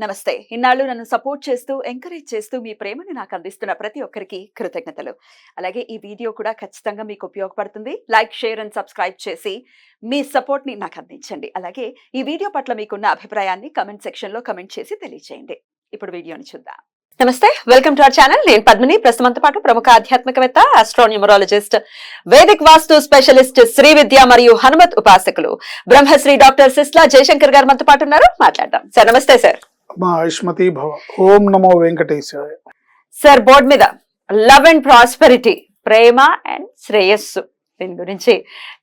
నమస్తే. ఇన్నాళ్ళు నన్ను సపోర్ట్ చేస్తూ, ఎంకరేజ్ చేస్తూ మీ ప్రేమని నాకు అందిస్తున్న ప్రతి ఒక్కరికి కృతజ్ఞతలు. అలాగే ఈ వీడియో కూడా ఖచ్చితంగా మీకు ఉపయోగపడుతుంది. లైక్, షేర్ అండ్ సబ్స్క్రైబ్ చేసి మీ సపోర్ట్‌ని నాకు అందించండి. అలాగే ఈ వీడియో పట్ల మీకున్న అభిప్రాయాన్ని కామెంట్ సెక్షన్‌లో కామెంట్ చేసి తెలియజేయండి. ఇప్పుడు వీడియోని చూద్దాం. నమస్తే, వెల్కమ్ టు అవర్ ఛానల్. నేను పద్మిని. ప్రస్తుతంతో పాటు ప్రముఖ ఆధ్యాత్మికవేత్త, ఆస్ట్రోన్యూమరాలజిస్ట్, వేదిక్ వాస్తు స్పెషలిస్ట్, శ్రీ విద్య మరియు హనుమత్ ఉపాసకులు బ్రహ్మశ్రీ డాక్టర్ సిస్లా జయశంకర్ గారు మనతో పాటు ఉన్నారు. మాట్లాడదాం. సార్ నమస్తే. సార్ ఆయుష్మతి భవ. ఓం నమో వెంకటేశాయ. సార్, బోర్డు మీద love and prosperity, Prema and శ్రేయస్సు, దీని గురించి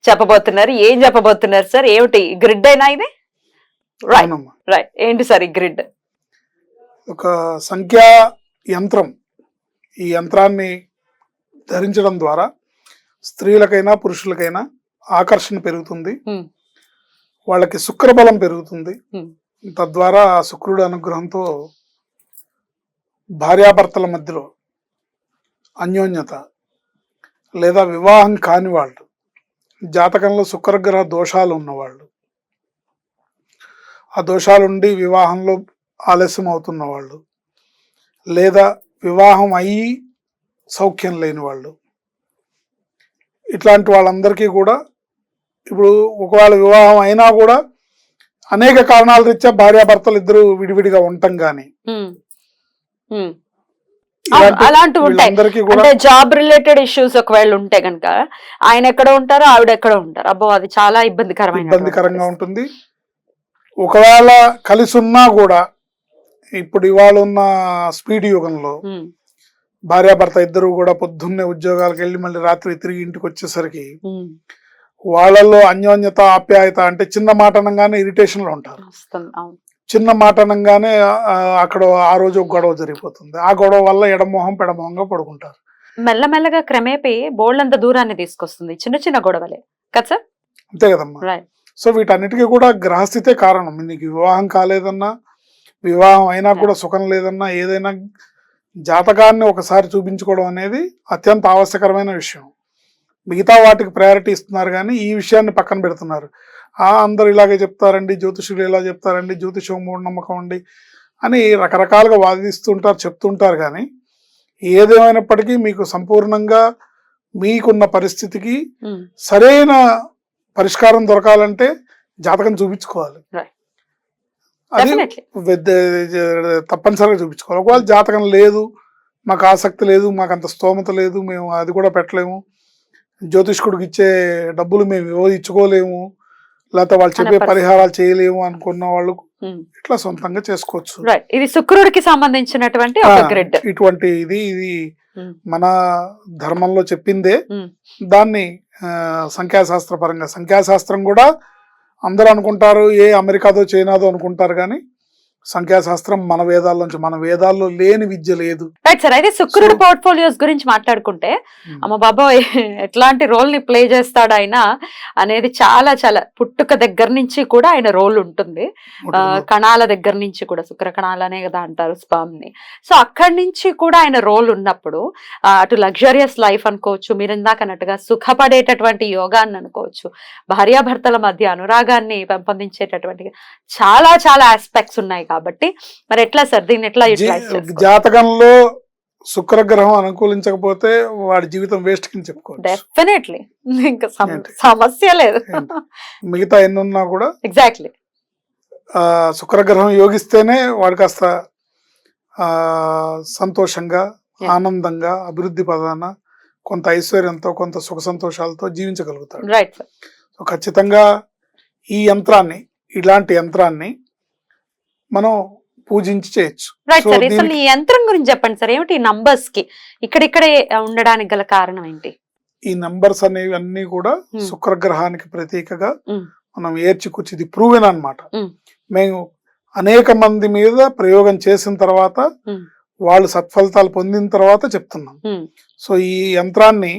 చెప్పబోతున్నారు. ఏం చెప్పబోతున్నారు సార్? ఏమిటి గ్రిడ్ అయినా ఇది? రైట్. ఏంటి సార్ ఈ గ్రిడ్? ఒక సంఖ్యా యంత్రం. ఈ యంత్రాన్ని ధరించడం ద్వారా స్త్రీలకైనా పురుషులకైనా ఆకర్షణ పెరుగుతుంది, వాళ్ళకి శుక్రబలం పెరుగుతుంది. తద్వారా శుక్రుడి అనుగ్రహంతో భార్యాభర్తల మధ్యలో అన్యోన్యత, లేదా వివాహం కాని వాళ్ళు, జాతకంలో శుక్రగ్రహ దోషాలు ఉన్నవాళ్ళు, ఆ దోషాలుండి వివాహంలో ఆలస్యం అవుతున్న వాళ్ళు, లేదా వివాహం అయ్యి సౌఖ్యం లేని వాళ్ళు, ఇట్లాంటి వాళ్ళందరికీ కూడా ఇప్పుడు ఒకవేళ వివాహం అయినా కూడా అనేక కారణాల రీత్యా భార్యాభర్తలు ఇద్దరు విడివిడిగా ఉండటం కానీ అలాంటివి ఉంటాయి. అంటే జాబ్ రిలేటెడ్ ఇష్యూస్ ఒకవేళ ఉంటే కనుక ఆయన ఎక్కడ ఉంటారో ఆవిడ ఎక్కడ ఉంటారు. అబ్బో, అది చాలా ఇబ్బందికరంగా ఉంటుంది. ఒకవేళ కలిసి ఉన్నా కూడా ఇప్పుడు ఇవాళ ఉన్న స్పీడ్ యుగంలో భార్యాభర్త ఇద్దరు కూడా పొద్దున్నే ఉద్యోగాలకు వెళ్ళి మళ్ళీ రాత్రి తిరిగి ఇంటికి వచ్చేసరికి వాళ్ళల్లో అన్యోన్యత, ఆప్యాయత, అంటే చిన్న మాట అనగానే ఇరిటేషన్లో ఉంటారు. చిన్న మాట అనగానే అక్కడ ఆ రోజు గొడవ జరిగిపోతుంది. ఆ గొడవ వల్ల ఎడమొహం పెడమొహంగా పడుకుంటారు. మెల్లమెల్లగా క్రమేపీ బోల్డంత దూరాన్ని తీసుకొస్తుంది చిన్న చిన్న గొడవలే కదా సార్? అంతే కదమ్మా. సో వీటన్నిటికీ కూడా గ్రహస్థితే కారణం. నీకు వివాహం కాలేదన్నా, వివాహం అయినా కూడా సుఖం లేదన్నా, ఏదైనా జాతకాన్ని ఒకసారి చూపించుకోవడం అనేది అత్యంత ఆవశ్యకరమైన విషయం. మిగతా వాటికి ప్రయారిటీ ఇస్తున్నారు కానీ ఈ విషయాన్ని పక్కన పెడుతున్నారు. అందరు ఇలాగే చెప్తారండి, జ్యోతిషులు ఇలా చెప్తారండి, జ్యోతిషం మూఢనమ్మకం అండి అని రకరకాలుగా వాదిస్తుంటారు, చెప్తుంటారు. కానీ ఏదేమైనప్పటికీ మీకు సంపూర్ణంగా మీకున్న పరిస్థితికి సరైన పరిష్కారం దొరకాలంటే జాతకం చూపించుకోవాలి. అది తప్పనిసరిగా చూపించుకోవాలి. ఒకవేళ జాతకం లేదు, మాకు ఆసక్తి లేదు, మాకు అంత స్తోమత లేదు, మేము అది కూడా పెట్టలేము, జ్యోతిష్కుడికి ఇచ్చే డబ్బులు మేము ఇచ్చుకోలేము, లేకపోతే వాళ్ళు చెప్పే పరిహారాలు చేయలేము అనుకున్న వాళ్ళు ఇట్లా సొంతంగా చేసుకోవచ్చు. ఇది శుక్రుడికి సంబంధించినటువంటి ఇటువంటి ఇది మన ధర్మంలో చెప్పిందే. దాన్ని సంఖ్యాశాస్త్ర పరంగా, సంఖ్యాశాస్త్రం కూడా అందరూ అనుకుంటారు అమెరికాదో చైనాదో అనుకుంటారు, కానీ సంఖ్యాశాస్త్రం మన వేదాల్లోంచి, మన వేదాల్లో లేని విద్య లేదు. Right sir. అయితే శుక్రుడు పోర్ట్ఫోలియోస్ గురించి మాట్లాడుకుంటే అమ్మ బాబాయ్ ఎట్లాంటి రోల్ ని ప్లే చేస్తాడు ఆయన అనేది చాలా చాలా పుట్టుక దగ్గర నుంచి కూడా ఆయన రోల్ ఉంటుంది. కణాల దగ్గర నుంచి కూడా, శుక్ర కణాలనే కదా అంటారు స్పర్మ్ ని. సో అక్కడి నుంచి కూడా ఆయన రోల్ ఉన్నప్పుడు అటు లగ్జరియస్ లైఫ్ అనుకోవచ్చు, మీరు ఇందాక అన్నట్టుగా సుఖపడేటటువంటి యోగాన్ని అనుకోవచ్చు, భార్యాభర్తల మధ్య అనురాగాన్ని పెంపొందించేటటువంటి చాలా చాలా ఆస్పెక్ట్స్ ఉన్నాయి. కాబట్టి మరి ఎట్లా సార్ దీన్ని ఎట్లా జాతకంలో శుక్రగ్రహం అనుకూలించకపోతే వాడి జీవితం వేస్ట్ కింద చెప్పుకోవచ్చు. డెఫినెట్లీ, ఇంకా సమస్య లేదు. మిగతా ఎన్ని ఉన్నా కూడా ఎగ్జాక్ట్లీ శుక్రగ్రహం యోగిస్తేనే వాడు కాస్త సంతోషంగా, ఆనందంగా, అభివృద్ధి పదాన కొంత ఐశ్వర్యంతో, కొంత సుఖ సంతోషాలతో జీవించగలుగుతాడు. Right sir. సో ఖచ్చితంగా ఈ యంత్రాన్ని, ఇలాంటి యంత్రాన్ని మనం పూజించి చేయొచ్చు. Right sir. అసలు ఈ యంత్రం గురించి చెప్పండి సార్. ఏమిటి ఈ నంబర్స్ కి ఇక్కడిక్కడే ఉండడానికి గల కారణం ఏంటి? ఈ నంబర్స్ అనేవి అన్ని కూడా శుక్రగ్రహానికి ప్రతీకగా మనం ఏర్చికూర్చి, ఇది ప్రూవెన్ అన్నమాట. మేము అనేక మంది మీద ప్రయోగం చేసిన తర్వాత, వాళ్ళు సత్ఫలితాలు పొందిన తర్వాత చెప్తున్నాం. సో ఈ యంత్రాన్ని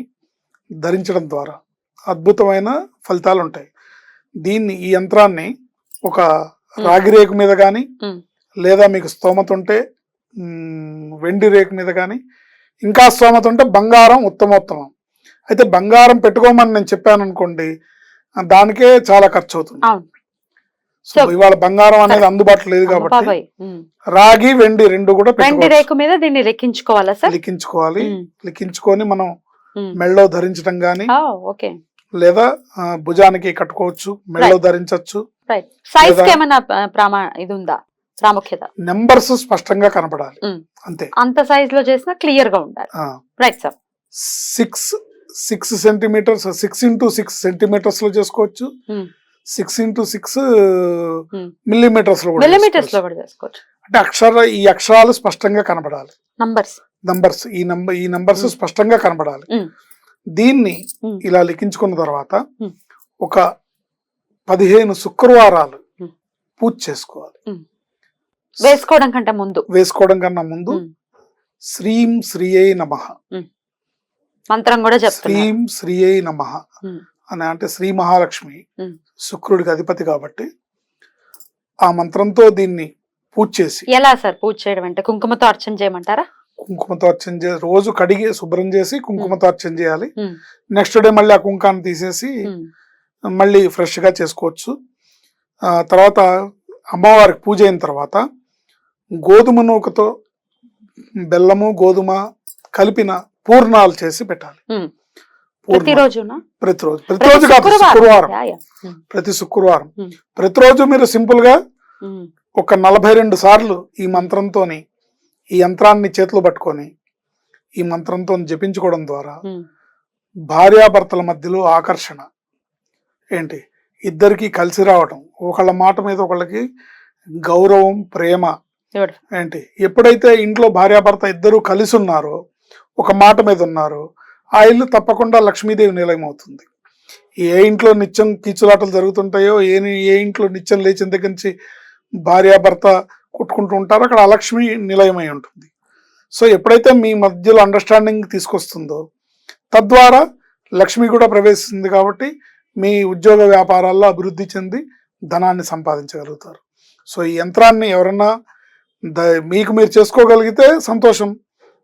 ధరించడం ద్వారా అద్భుతమైన ఫలితాలు ఉంటాయి. ఈ యంత్రాన్ని ఒక రాగి రేకు మీద కానీ, లేదా మీకు స్తోమత ఉంటే వెండి రేకు మీద కానీ, ఇంకా స్తోమత ఉంటే బంగారం ఉత్తమోత్తమం. అయితే బంగారం పెట్టుకోమని నేను చెప్పాను అనుకోండి, దానికే చాలా ఖర్చు అవుతుంది. సో ఇవాళ బంగారం అనేది అందుబాటులో లేదు కాబట్టి బాబాయ్ రాగి వెండి రెండు కూడా వెండి పెట్టుకోవచ్చు. రేకు మీద దీన్ని లెక్కించుకోవాలా సార్? లిఖించుకోవాలి. లిఖించుకొని మనం మెళ్ళో ధరించడం గాని ఓకే, లేదా భుజానికి కట్టుకోవచ్చు, మెళ్ళో ధరించవచ్చు. రైట్. సైజ్ కి ఏమైనా ఇది ఉందా ప్రాముఖ్యత? నెంబర్స్ స్పష్టంగా కనపడాలి, అంతే. అంత సైజ్ లో చేసినా క్లియర్ గా ఉండాలి. Right sir. 6 centimeters 6 into 6 centimeters లో చేసుకోవచ్చు, 6 into 6 మిల్లీమీటర్స్ లో కూడా మిల్లీమీటర్స్ లో చేసుకోవచ్చు. కూడా చేసుకోవచ్చు. అంటే ఈ అక్షరాలు స్పష్టంగా కనపడాలి. నంబర్స్ ఈ నంబర్స్ స్పష్టంగా కనపడాలి. దీన్ని ఇలా లిఖించుకున్న తర్వాత ఒక 15 శుక్రవారాలు పూజ చేసుకోవాలి. వేసుకోవడం కన్నా ముందు శ్రీం శ్రీయై నమః, మంత్రం కూడా చెప్తున్నారు. శ్రీం శ్రీయై నమః అని, అంటే శ్రీ మహాలక్ష్మి శుక్రుడికి అధిపతి కాబట్టి ఆ మంత్రంతో దీన్ని పూజ చేసి. ఎలా సార్ పూజ చేయడం అంటే? కుంకుమతో అర్చన చేయమంటారా? కుంకుమతో అర్చన చేసి రోజు కడిగి శుభ్రం చేసి కుంకుమతో అర్చన చేయాలి. నెక్స్ట్ డే మళ్ళీ ఆ కుంకాన్ని తీసేసి మళ్ళీ ఫ్రెష్ గా చేసుకోవచ్చు. తర్వాత అమ్మవారికి పూజ అయిన తర్వాత గోధుమ నూకతో బెల్లము గోధుమ కలిపిన పూర్ణాలు చేసి పెట్టాలి. ప్రతిరోజు కాదు, శుక్రవారం, ప్రతి శుక్రవారం. ప్రతిరోజు మీరు సింపుల్ గా ఒక 42 సార్లు ఈ మంత్రంతోని, ఈ యంత్రాన్ని చేతిలో పట్టుకొని ఈ మంత్రంతో జపించుకోవడం ద్వారా భార్యాభర్తల మధ్యలో ఆకర్షణ ఏంటి, ఇద్దరికి కలిసి రావటం, ఒకళ్ళ మాట మీద ఒకళ్ళకి గౌరవం, ప్రేమ ఏంటి. ఎప్పుడైతే ఇంట్లో భార్యాభర్త ఇద్దరు కలిసి ఉన్నారో, ఒక మాట మీద ఉన్నారో, ఆ ఇల్లు తప్పకుండా లక్ష్మీదేవి నిలయం అవుతుంది. ఏ ఇంట్లో నిత్యం కీచులాటలు జరుగుతుంటాయో, ఏ ఇంట్లో నిత్యం లేచిన దగ్గర నుంచి భార్యాభర్త కొట్టుకుంటూ ఉంటారో అక్కడ అలక్ష్మి నిలయమై ఉంటుంది. సో ఎప్పుడైతే మీ మధ్యలో అండర్స్టాండింగ్ తీసుకొస్తుందో తద్వారా లక్ష్మి కూడా ప్రవేశిస్తుంది కాబట్టి మీ ఉద్యోగ వ్యాపారాల్లో అభివృద్ధి చెంది ధనాన్ని సంపాదించగలుగుతారు. సో ఈ యంత్రాన్ని ఎవరన్నా మీకు మీరు చేసుకోగలిగితే సంతోషం,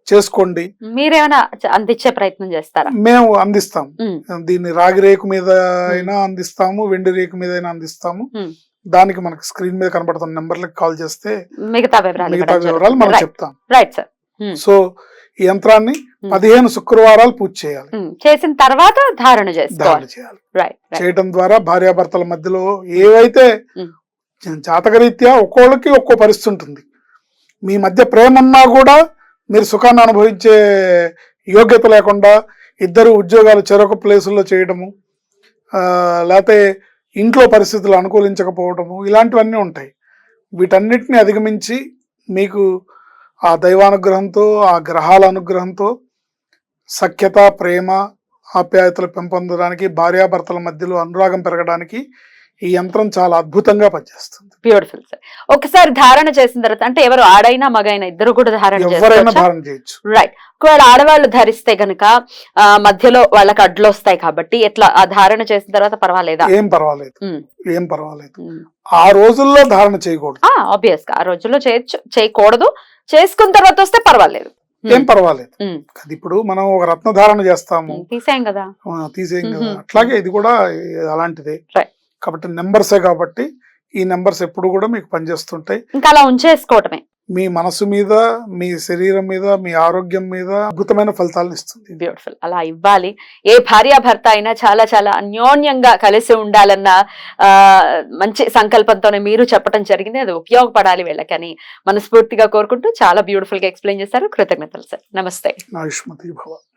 చేసుకోండి. మీరేమైనా అందించే ప్రయత్నం చేస్తారా? మేము అందిస్తాం. దీన్ని రాగి రేకు మీద అయినా అందిస్తాము, వెండి రేకు మీద అయినా అందిస్తాము. దానికి మనకి స్క్రీన్ మీద కనబడుతున్న నెంబర్లకు కాల్ చేస్తే మిగతా వివరాలు మనం చెప్తాం. Right sir. సో ఈ యంత్రాన్ని 15 శుక్రవారాలు పూజ చేయాలి. చేసిన తర్వాత ధారణ చేయాలి. చేయడం ద్వారా భార్యాభర్తల మధ్యలో ఏవైతే జాతకరీత్యా ఒక్కోళ్ళకి ఒక్కో పరిస్థితి ఉంటుంది. మీ మధ్య ప్రేమ ఉన్నా కూడా మీరు సుఖాన్ని అనుభవించే యోగ్యత లేకుండా ఇద్దరు ఉద్యోగాలు చెరొక ప్లేసుల్లో చేయడము, లేకపోతే ఇంట్లో పరిస్థితులు అనుకూలించకపోవడము, ఇలాంటివన్నీ ఉంటాయి. వీటన్నిటిని అధిగమించి మీకు ఆ దైవానుగ్రహంతో, ఆ గ్రహాల అనుగ్రహంతో సఖ్యత, ప్రేమ, ఆప్యాయతలు పెంపొందడానికి, భార్యాభర్తల మధ్యలో అనురాగం పెరగడానికి ఈ యంత్రం చాలా అద్భుతంగా పనిచేస్తుంది. Beautiful sir. ఒకసారి ధారణ చేసిన తర్వాత, అంటే ఎవరు ఆడైనా మగైనా ఇద్దరు కూడా ఎవరైనా ధారణ చేయొచ్చు. రైట్. ఒకవేళ ఆడవాళ్ళు ధరిస్తే గనక మధ్యలో వాళ్ళకి అడ్లు వస్తాయి కాబట్టి ఎట్లా ఆ ధారణ చేసిన తర్వాత పర్వాలేదా? ఏం పర్వాలేదు. ఆ రోజుల్లో ధారణ చేయకూడదు. ఆబ్వియస్ గా ఆ రోజుల్లో చేయకూడదు. చేసుకున్న తర్వాత వస్తే పర్వాలేదు, ఏం పర్వాలేదు. అది ఇప్పుడు మనం ఒక రత్న ధారణ చేస్తాము, తీసేయం కదా. అట్లాగే ఇది కూడా అలాంటిదే కాబట్టి నెంబర్సే కాబట్టి ఈ నెంబర్స్ ఎప్పుడు కూడా మీకు పనిచేస్తుంటాయి. ఇంకా అలా ఉంచేసుకోవటమే. మీ మనసు మీద, మీ శరీరం మీద, మీ ఆరోగ్యం మీద అద్భుతమైన ఫలితాలను ఇస్తుంది. బ్యూటిఫుల్. అలా ఇవ్వాలి. ఏ భార్యాభర్త అయినా చాలా చాలా అన్యోన్యంగా కలిసి ఉండాలన్న మంచి సంకల్పంతోనే మీరు చెప్పడం జరిగింది. అది ఉపయోగపడాలి వీళ్ళకని మనస్ఫూర్తిగా కోరుకుంటూ చాలా బ్యూటిఫుల్ గా ఎక్స్ప్లెయిన్ చేశారు. కృతజ్ఞతలు సార్. నమస్తే. ఆయుష్మతి భవ.